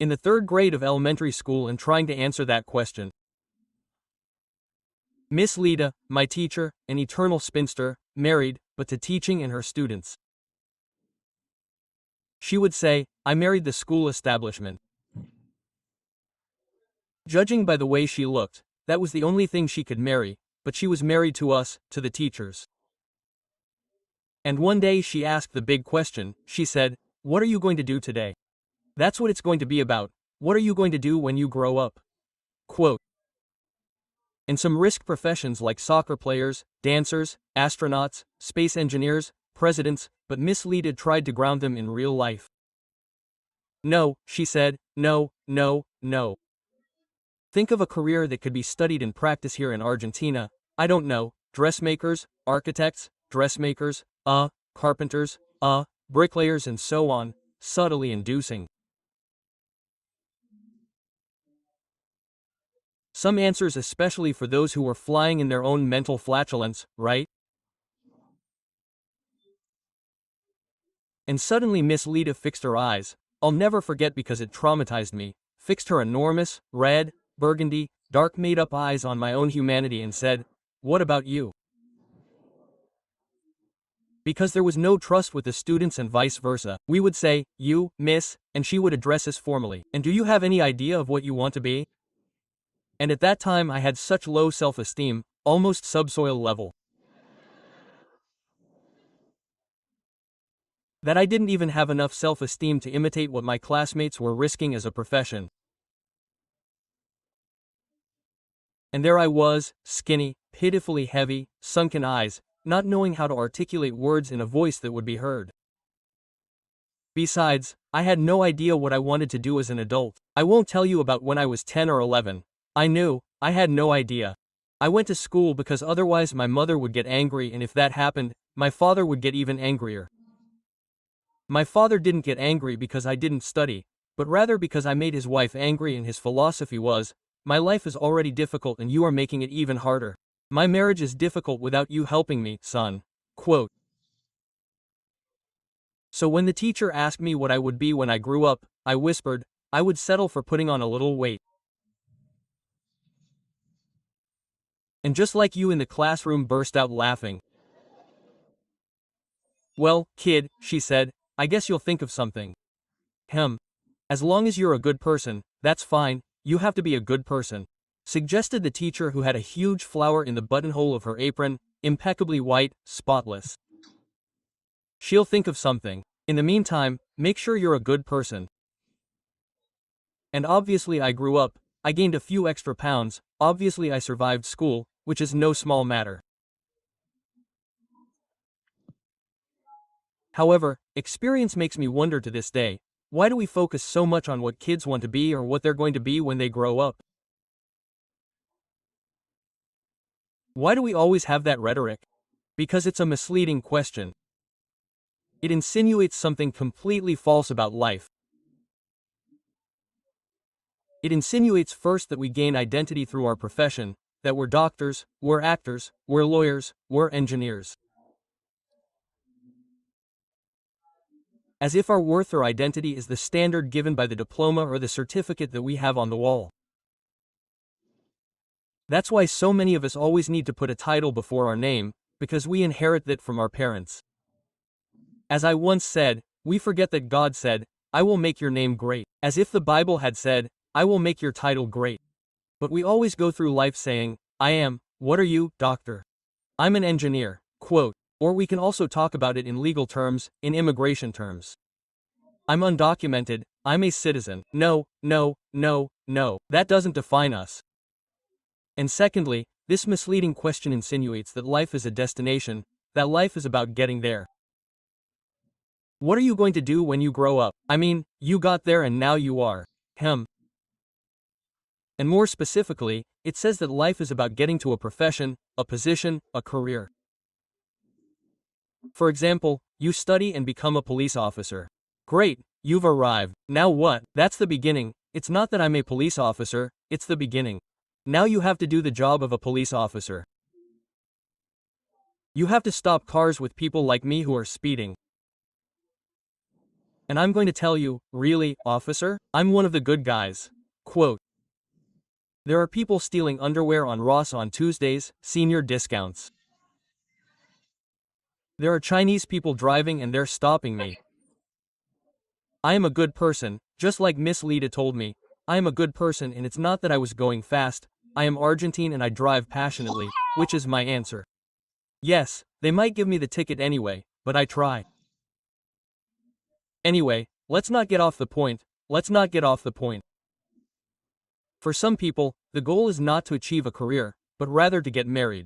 in the third grade of elementary school and trying to answer that question. Miss Lita, my teacher, an eternal spinster, married, but to teaching and her students. She would say, I married the school establishment. Judging by the way she looked, that was the only thing she could marry, but she was married to us, to the teachers. And one day she asked the big question. She said, what are you going to do today? That's what it's going to be about. What are you going to do when you grow up? Quote. In some risk professions like soccer players, dancers, astronauts, space engineers, presidents, but Miss Lita tried to ground them in real life. No, she said, no, no, no. Think of a career that could be studied and practiced here in Argentina. I don't know, dressmakers, architects, dressmakers, carpenters, bricklayers and so on, subtly inducing some answers, especially for those who were flying in their own mental flatulence, right? And suddenly Miss Lita fixed her eyes, I'll never forget because it traumatized me, fixed her enormous, red, burgundy, dark made-up eyes on my own humanity and said, what about you? Because there was no trust with the students and vice versa. We would say, you, miss, and she would address us formally. And do you have any idea of what you want to be? And at that time I had such low self-esteem, almost subsoil level, that I didn't even have enough self-esteem to imitate what my classmates were risking as a profession. And there I was, skinny, pitifully heavy, sunken eyes, not knowing how to articulate words in a voice that would be heard. Besides, I had no idea what I wanted to do as an adult. I won't tell you about when I was 10 or 11. I had no idea. I went to school because otherwise my mother would get angry, and if that happened, my father would get even angrier. My father didn't get angry because I didn't study, but rather because I made his wife angry, and his philosophy was, my life is already difficult and you are making it even harder. My marriage is difficult without you helping me, son. Quote. So when the teacher asked me what I would be when I grew up, I whispered, I would settle for putting on a little weight. And just like you in the classroom burst out laughing. Well, kid, she said, I guess you'll think of something. As long as you're a good person, that's fine, you have to be a good person, suggested the teacher who had a huge flower in the buttonhole of her apron, impeccably white, spotless. She'll think of something. In the meantime, make sure you're a good person. And obviously I grew up, I gained a few extra pounds, obviously I survived school, which is no small matter. However, experience makes me wonder to this day, why do we focus so much on what kids want to be or what they're going to be when they grow up? Why do we always have that rhetoric? Because it's a misleading question. It insinuates something completely false about life. It insinuates first that we gain identity through our profession, that we're doctors, we're actors, we're lawyers, we're engineers. As if our worth or identity is the standard given by the diploma or the certificate that we have on the wall. That's why so many of us always need to put a title before our name, because we inherit that from our parents. As I once said, we forget that God said, I will make your name great, as if the Bible had said, I will make your title great. But we always go through life saying, I am, what are you, doctor? I'm an engineer, quote, or we can also talk about it in legal terms, in immigration terms. I'm undocumented, I'm a citizen. No, that doesn't define us. And secondly, this misleading question insinuates that life is a destination, that life is about getting there. What are you going to do when you grow up? I mean, you got there and now you are. And more specifically, it says that life is about getting to a profession, a position, a career. For example, you study and become a police officer. Great, you've arrived. Now what? That's the beginning. It's not that I'm a police officer, it's the beginning. Now you have to do the job of a police officer. You have to stop cars with people like me who are speeding. And I'm going to tell you, really, officer? I'm one of the good guys. Quote. There are people stealing underwear on Ross on Tuesdays, senior discounts. There are Chinese people driving and they're stopping me. I am a good person, just like Miss Lita told me. I am a good person and it's not that I was going fast, I am Argentine and I drive passionately, which is my answer. Yes, they might give me the ticket anyway, but I try. Anyway, let's not get off the point. For some people, the goal is not to achieve a career, but rather to get married.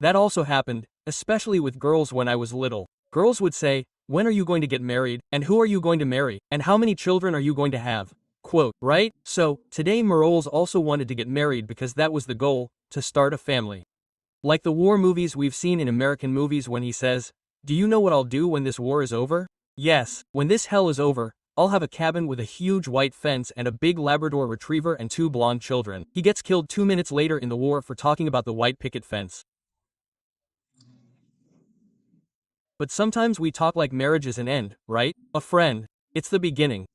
That also happened, especially with girls when I was little. Girls would say, when are you going to get married, and who are you going to marry, and how many children are you going to have? Quote, right? So, today Maroles also wanted to get married because that was the goal, to start a family. Like the war movies we've seen in American movies when he says, do you know what I'll do when this war is over? Yes, when this hell is over, I'll have a cabin with a huge white fence and a big Labrador retriever and 2 blonde children. He gets killed 2 minutes later in the war for talking about the white picket fence. But sometimes we talk like marriage is an end, right? A friend. It's the beginning.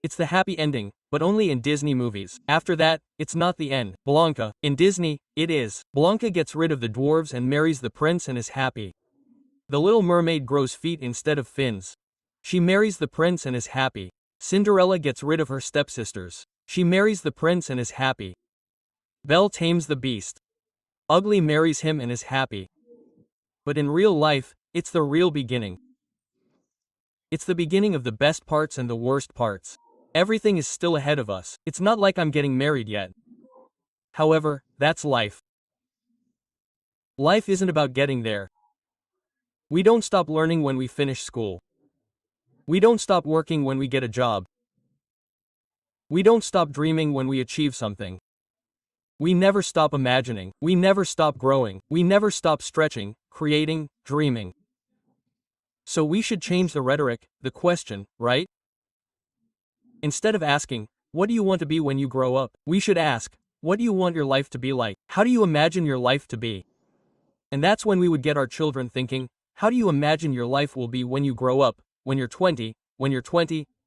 It's the happy ending, but only in Disney movies. After that, it's not the end. Blanca. In Disney, it is. Blanca gets rid of the dwarves and marries the prince and is happy. The Little Mermaid grows feet instead of fins. She marries the prince and is happy. Cinderella gets rid of her stepsisters. She marries the prince and is happy. Belle tames the beast. Ugly marries him and is happy. But in real life, it's the real beginning. It's the beginning of the best parts and the worst parts. Everything is still ahead of us. It's not like I'm getting married yet. However, that's life. Life isn't about getting there. We don't stop learning when we finish school. We don't stop working when we get a job. We don't stop dreaming when we achieve something. We never stop imagining. We never stop growing. We never stop stretching, creating, dreaming. So we should change the rhetoric, the question, right? Instead of asking, what do you want to be when you grow up? We should ask, what do you want your life to be like? How do you imagine your life to be? And that's when we would get our children thinking, how do you imagine your life will be when you grow up, when you're 20,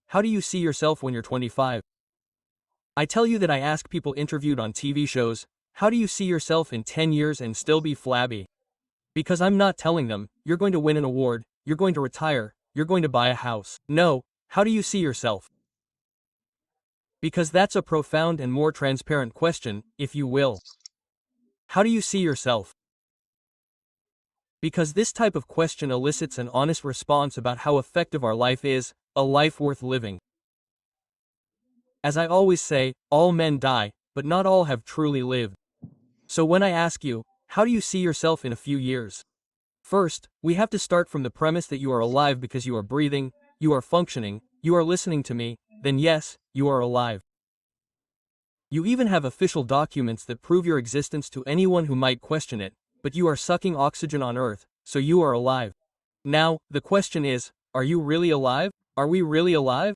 how do you see yourself when you're 25? I tell you that I ask people interviewed on TV shows, how do you see yourself in 10 years and still be flabby? Because I'm not telling them, you're going to win an award, you're going to retire, you're going to buy a house. No, how do you see yourself? Because that's a profound and more transparent question, if you will. How do you see yourself? Because this type of question elicits an honest response about how effective our life is, a life worth living. As I always say, all men die, but not all have truly lived. So when I ask you, how do you see yourself in a few years? First, we have to start from the premise that you are alive because you are breathing, you are functioning, you are listening to me, then yes, you are alive. You even have official documents that prove your existence to anyone who might question it, but you are sucking oxygen on Earth, so you are alive. Now, the question is, are you really alive? Are we really alive?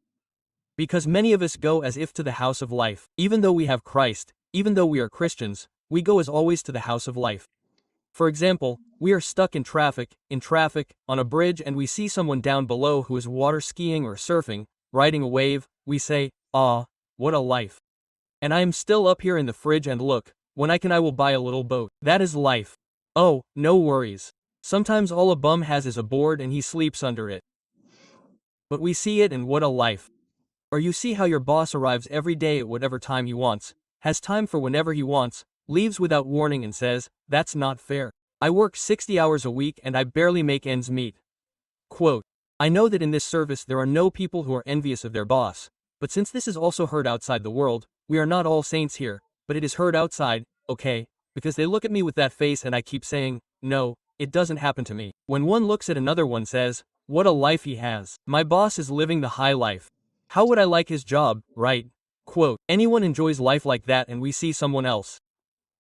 Because many of us go as if to the house of life. Even though we have Christ, even though we are Christians, we go as always to the house of life. For example, we are stuck in traffic, on a bridge and we see someone down below who is water skiing or surfing, riding a wave, we say, ah, what a life. And I am still up here in the fridge and look, when I will buy a little boat. That is life. Oh, no worries. Sometimes all a bum has is a board and he sleeps under it. But we see it and what a life. Or you see how your boss arrives every day at whatever time he wants, has time for whenever he wants, leaves without warning and says, that's not fair. I work 60 hours a week and I barely make ends meet. Quote, I know that in this service there are no people who are envious of their boss, but since this is also heard outside the world, we are not all saints here, but it is heard outside, okay, because they look at me with that face and I keep saying, no, it doesn't happen to me. When one looks at another one says, what a life he has. My boss is living the high life. How would I like his job, right? Quote, anyone enjoys life like that and we see someone else.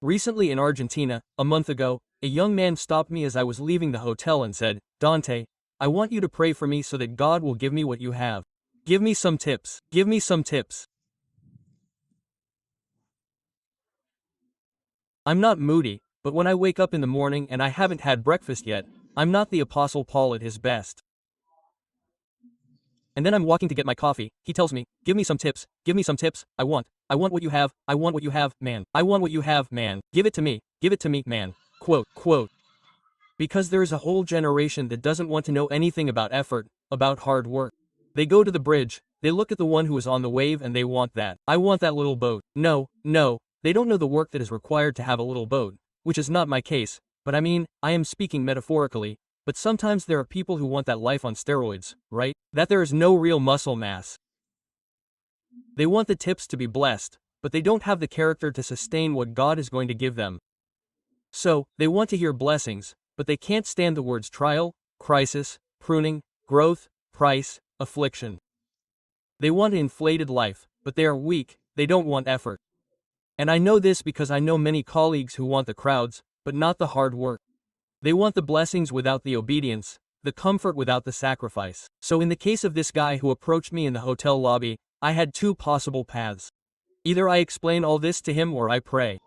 Recently in Argentina, a month ago, a young man stopped me as I was leaving the hotel and said, Dante, I want you to pray for me so that God will give me what you have. Give me some tips. Give me some tips. I'm not moody, but when I wake up in the morning and I haven't had breakfast yet, I'm not the Apostle Paul at his best. And then I'm walking to get my coffee, he tells me, give me some tips, I want what you have, man. I want what you have, man. Give it to me, man. Quote. Because there is a whole generation that doesn't want to know anything about effort, about hard work. They go to the bridge, they look at the one who is on the wave and they want that. I want that little boat. No, they don't know the work that is required to have a little boat, which is not my case, but I mean, I am speaking metaphorically, but sometimes there are people who want that life on steroids, right? That there is no real muscle mass. They want the tips to be blessed, but they don't have the character to sustain what God is going to give them. So, they want to hear blessings, but they can't stand the words trial, crisis, pruning, growth, price, affliction. They want an inflated life, but they are weak, they don't want effort. And I know this because I know many colleagues who want the crowds, but not the hard work. They want the blessings without the obedience, the comfort without the sacrifice. So in the case of this guy who approached me in the hotel lobby, I had two possible paths. Either I explain all this to him or I pray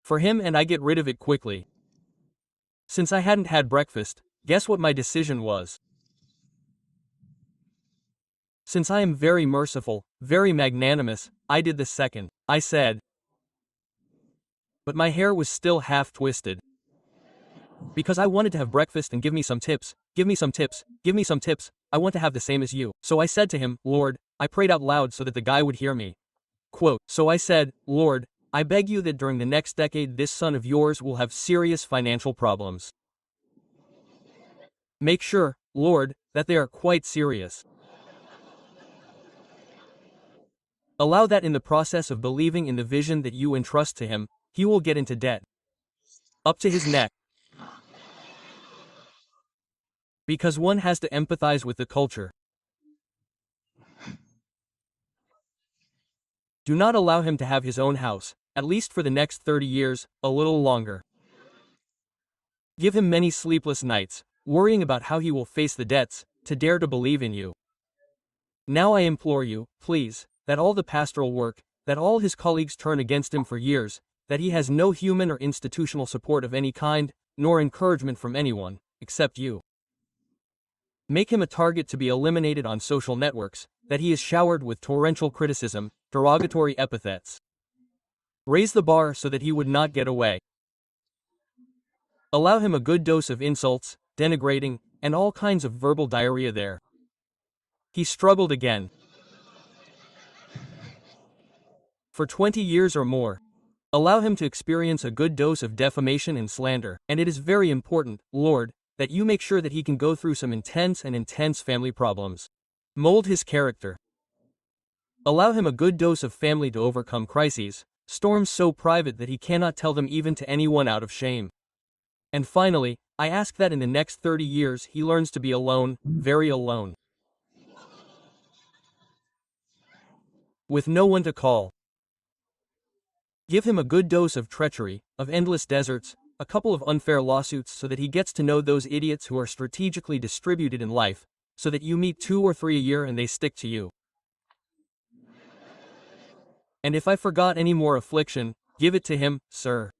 for him and I get rid of it quickly. Since I hadn't had breakfast, guess what my decision was? Since I am very merciful, very magnanimous, I did the second. I said, but my hair was still half twisted. Because I wanted to have breakfast and give me some tips, I want to have the same as you. So I said to him, Lord, I prayed out loud so that the guy would hear me. Quote, so I said, Lord, I beg you that during the next decade this son of yours will have serious financial problems. Make sure, Lord, that they are quite serious. Allow that in the process of believing in the vision that you entrust to him, he will get into debt. Up to his neck. Because one has to empathize with the culture. Do not allow him to have his own house, at least for the next 30 years, a little longer. Give him many sleepless nights, worrying about how he will face the debts, to dare to believe in you. Now I implore you, please, that all the pastoral work, that all his colleagues turn against him for years, that he has no human or institutional support of any kind, nor encouragement from anyone, except you. Make him a target to be eliminated on social networks, that he is showered with torrential criticism, derogatory epithets. Raise the bar so that he would not get away. Allow him a good dose of insults, denigrating, and all kinds of verbal diarrhea there. He struggled again. For 20 years or more. Allow him to experience a good dose of defamation and slander, and it is very important, Lord, that you make sure that he can go through some intense family problems. Mold his character. Allow him a good dose of family to overcome crises, storms so private that he cannot tell them even to anyone out of shame. And finally, I ask that in the next 30 years he learns to be alone, very alone. With no one to call. Give him a good dose of treachery, of endless deserts, a couple of unfair lawsuits so that he gets to know those idiots who are strategically distributed in life, so that you meet 2 or 3 a year and they stick to you. And if I forgot any more affliction, give it to him, sir.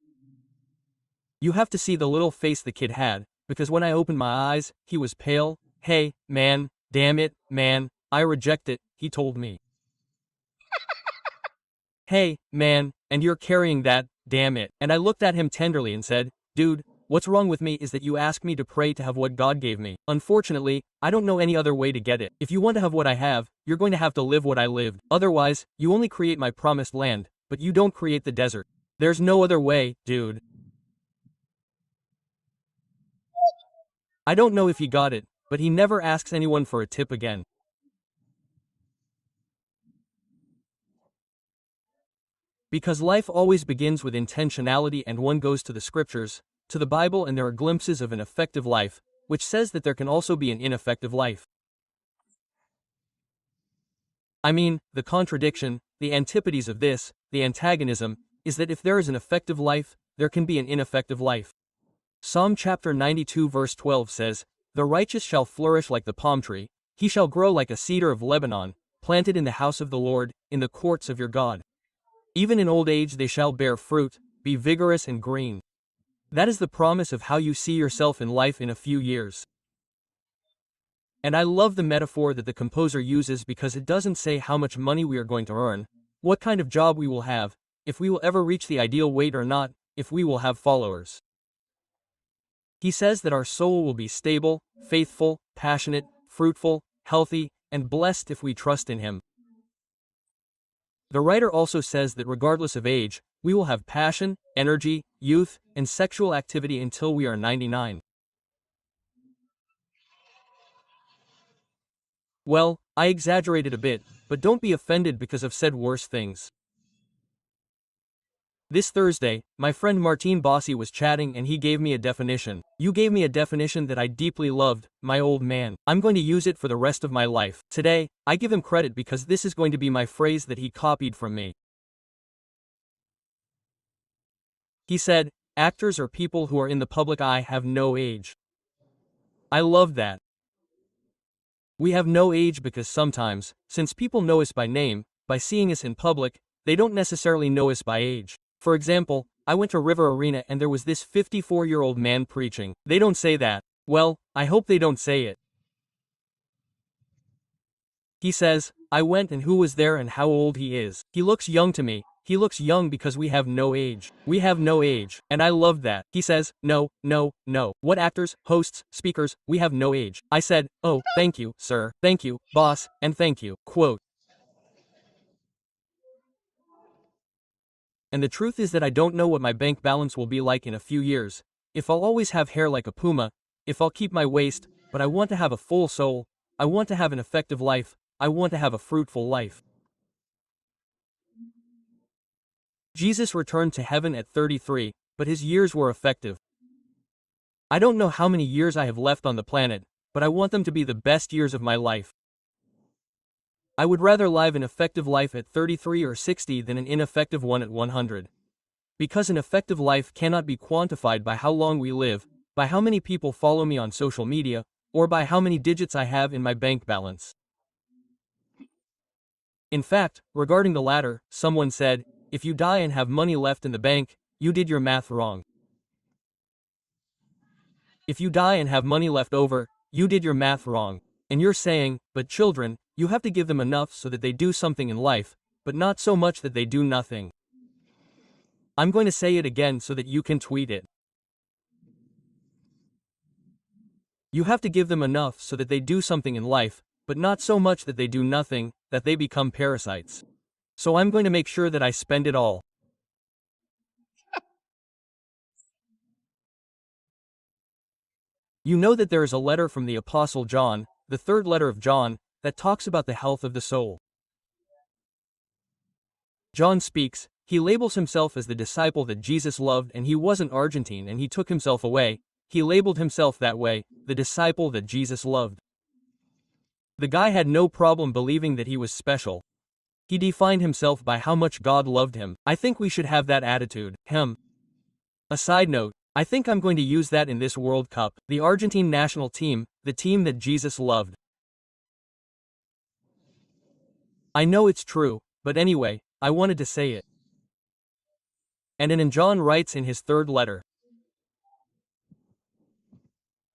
You have to see the little face the kid had, because when I opened my eyes, he was pale. Hey, man, damn it, man, I reject it, he told me. Hey, man, and you're carrying that, damn it. And I looked at him tenderly and said, dude, what's wrong with me is that you ask me to pray to have what God gave me. Unfortunately, I don't know any other way to get it. If you want to have what I have, you're going to have to live what I lived. Otherwise, you only create my promised land, but you don't create the desert. There's no other way, dude. I don't know if he got it, but he never asks anyone for a tip again. Because life always begins with intentionality and one goes to the scriptures, to the Bible, and there are glimpses of an effective life, which says that there can also be an ineffective life. I mean, the contradiction, the antipodes of this, the antagonism, is that if there is an effective life, there can be an ineffective life. Psalm chapter 92 verse 12 says, "The righteous shall flourish like the palm tree, he shall grow like a cedar of Lebanon, planted in the house of the Lord, in the courts of your God. Even in old age they shall bear fruit, be vigorous and green." That is the promise of how you see yourself in life in a few years. And I love the metaphor that the composer uses because it doesn't say how much money we are going to earn, what kind of job we will have, if we will ever reach the ideal weight or not, if we will have followers. He says that our soul will be stable, faithful, passionate, fruitful, healthy, and blessed if we trust in Him. The writer also says that regardless of age, we will have passion, energy, youth, and sexual activity until we are 99. Well, I exaggerated a bit, but don't be offended because I've said worse things. This Thursday, my friend Martine Bossi was chatting and he gave me a definition. You gave me a definition that I deeply loved, my old man. I'm going to use it for the rest of my life. Today, I give him credit because this is going to be my phrase that he copied from me. He said, actors or people who are in the public eye have no age. I love that. We have no age because sometimes, since people know us by name, by seeing us in public, they don't necessarily know us by age. For example, I went to River Arena and there was this 54-year-old man preaching. They don't say that. Well, I hope they don't say it. He says, I went and who was there and how old he is. He looks young to me. He looks young because we have no age. We have no age. And I love that. He says, no. What actors, hosts, speakers, we have no age. I said, oh, thank you, sir. Thank you, boss, and thank you. Quote. And the truth is that I don't know what my bank balance will be like in a few years, if I'll always have hair like a puma, if I'll keep my waist, but I want to have a full soul, I want to have an effective life, I want to have a fruitful life. Jesus returned to heaven at 33, but his years were effective. I don't know how many years I have left on the planet, but I want them to be the best years of my life. I would rather live an effective life at 33 or 60 than an ineffective one at 100. Because an effective life cannot be quantified by how long we live, by how many people follow me on social media, or by how many digits I have in my bank balance. In fact, regarding the latter, someone said, if you die and have money left in the bank, you did your math wrong. If you die and have money left over, you did your math wrong. And you're saying, but children, you have to give them enough so that they do something in life, but not so much that they do nothing. I'm going to say it again so that you can tweet it. You have to give them enough so that they do something in life, but not so much that they do nothing, that they become parasites. So I'm going to make sure that I spend it all. You know that there is a letter from the Apostle John, the third letter of John, that talks about the health of the soul. John speaks, he labels himself as the disciple that Jesus loved and he wasn't Argentine and he took himself away, he labeled himself that way, the disciple that Jesus loved. The guy had no problem believing that he was special. He defined himself by how much God loved him. I think we should have that attitude. A side note, I think I'm going to use that in this World Cup, the Argentine national team, the team that Jesus loved. I know it's true, but anyway, I wanted to say it. And then John writes in his third letter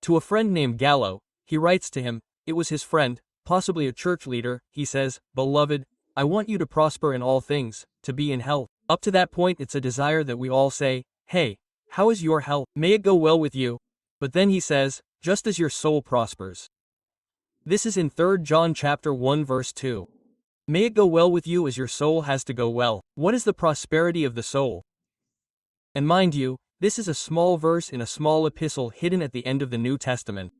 to a friend named Gallo, he writes to him, it was his friend, possibly a church leader, he says, Beloved, I want you to prosper in all things, to be in health. Up to that point it's a desire that we all say, hey, how is your health? May it go well with you. But then he says, just as your soul prospers. This is in 3 John chapter 1 verse 2. May it go well with you as your soul has to go well. What is the prosperity of the soul? And mind you, this is a small verse in a small epistle hidden at the end of the New Testament.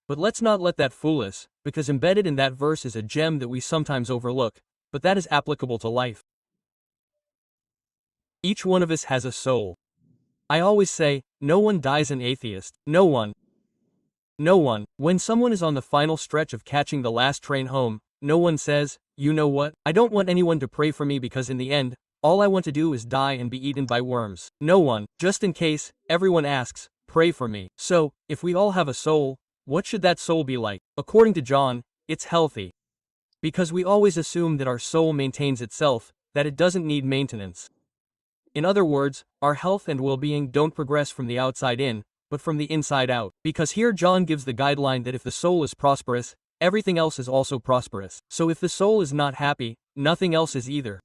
But let's not let that fool us, because embedded in that verse is a gem that we sometimes overlook, but that is applicable to life. Each one of us has a soul. I always say, no one dies an atheist. No one. When someone is on the final stretch of catching the last train home, no one says, you know what, I don't want anyone to pray for me because in the end, all I want to do is die and be eaten by worms. No one, just in case, everyone asks, pray for me. So, if we all have a soul, what should that soul be like? According to John, it's healthy. Because we always assume that our soul maintains itself, that it doesn't need maintenance. In other words, our health and well-being don't progress from the outside in, but from the inside out. Because here John gives the guideline that if the soul is prosperous, everything else is also prosperous. So if the soul is not happy, nothing else is either.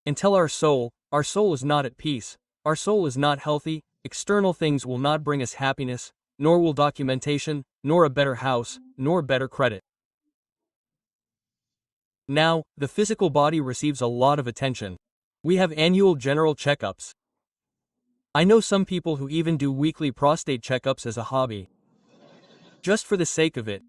Until our soul is not at peace, our soul is not healthy, external things will not bring us happiness, nor will documentation, nor a better house, nor better credit. Now, the physical body receives a lot of attention. We have annual general checkups. I know some people who even do weekly prostate checkups as a hobby. Just for the sake of it.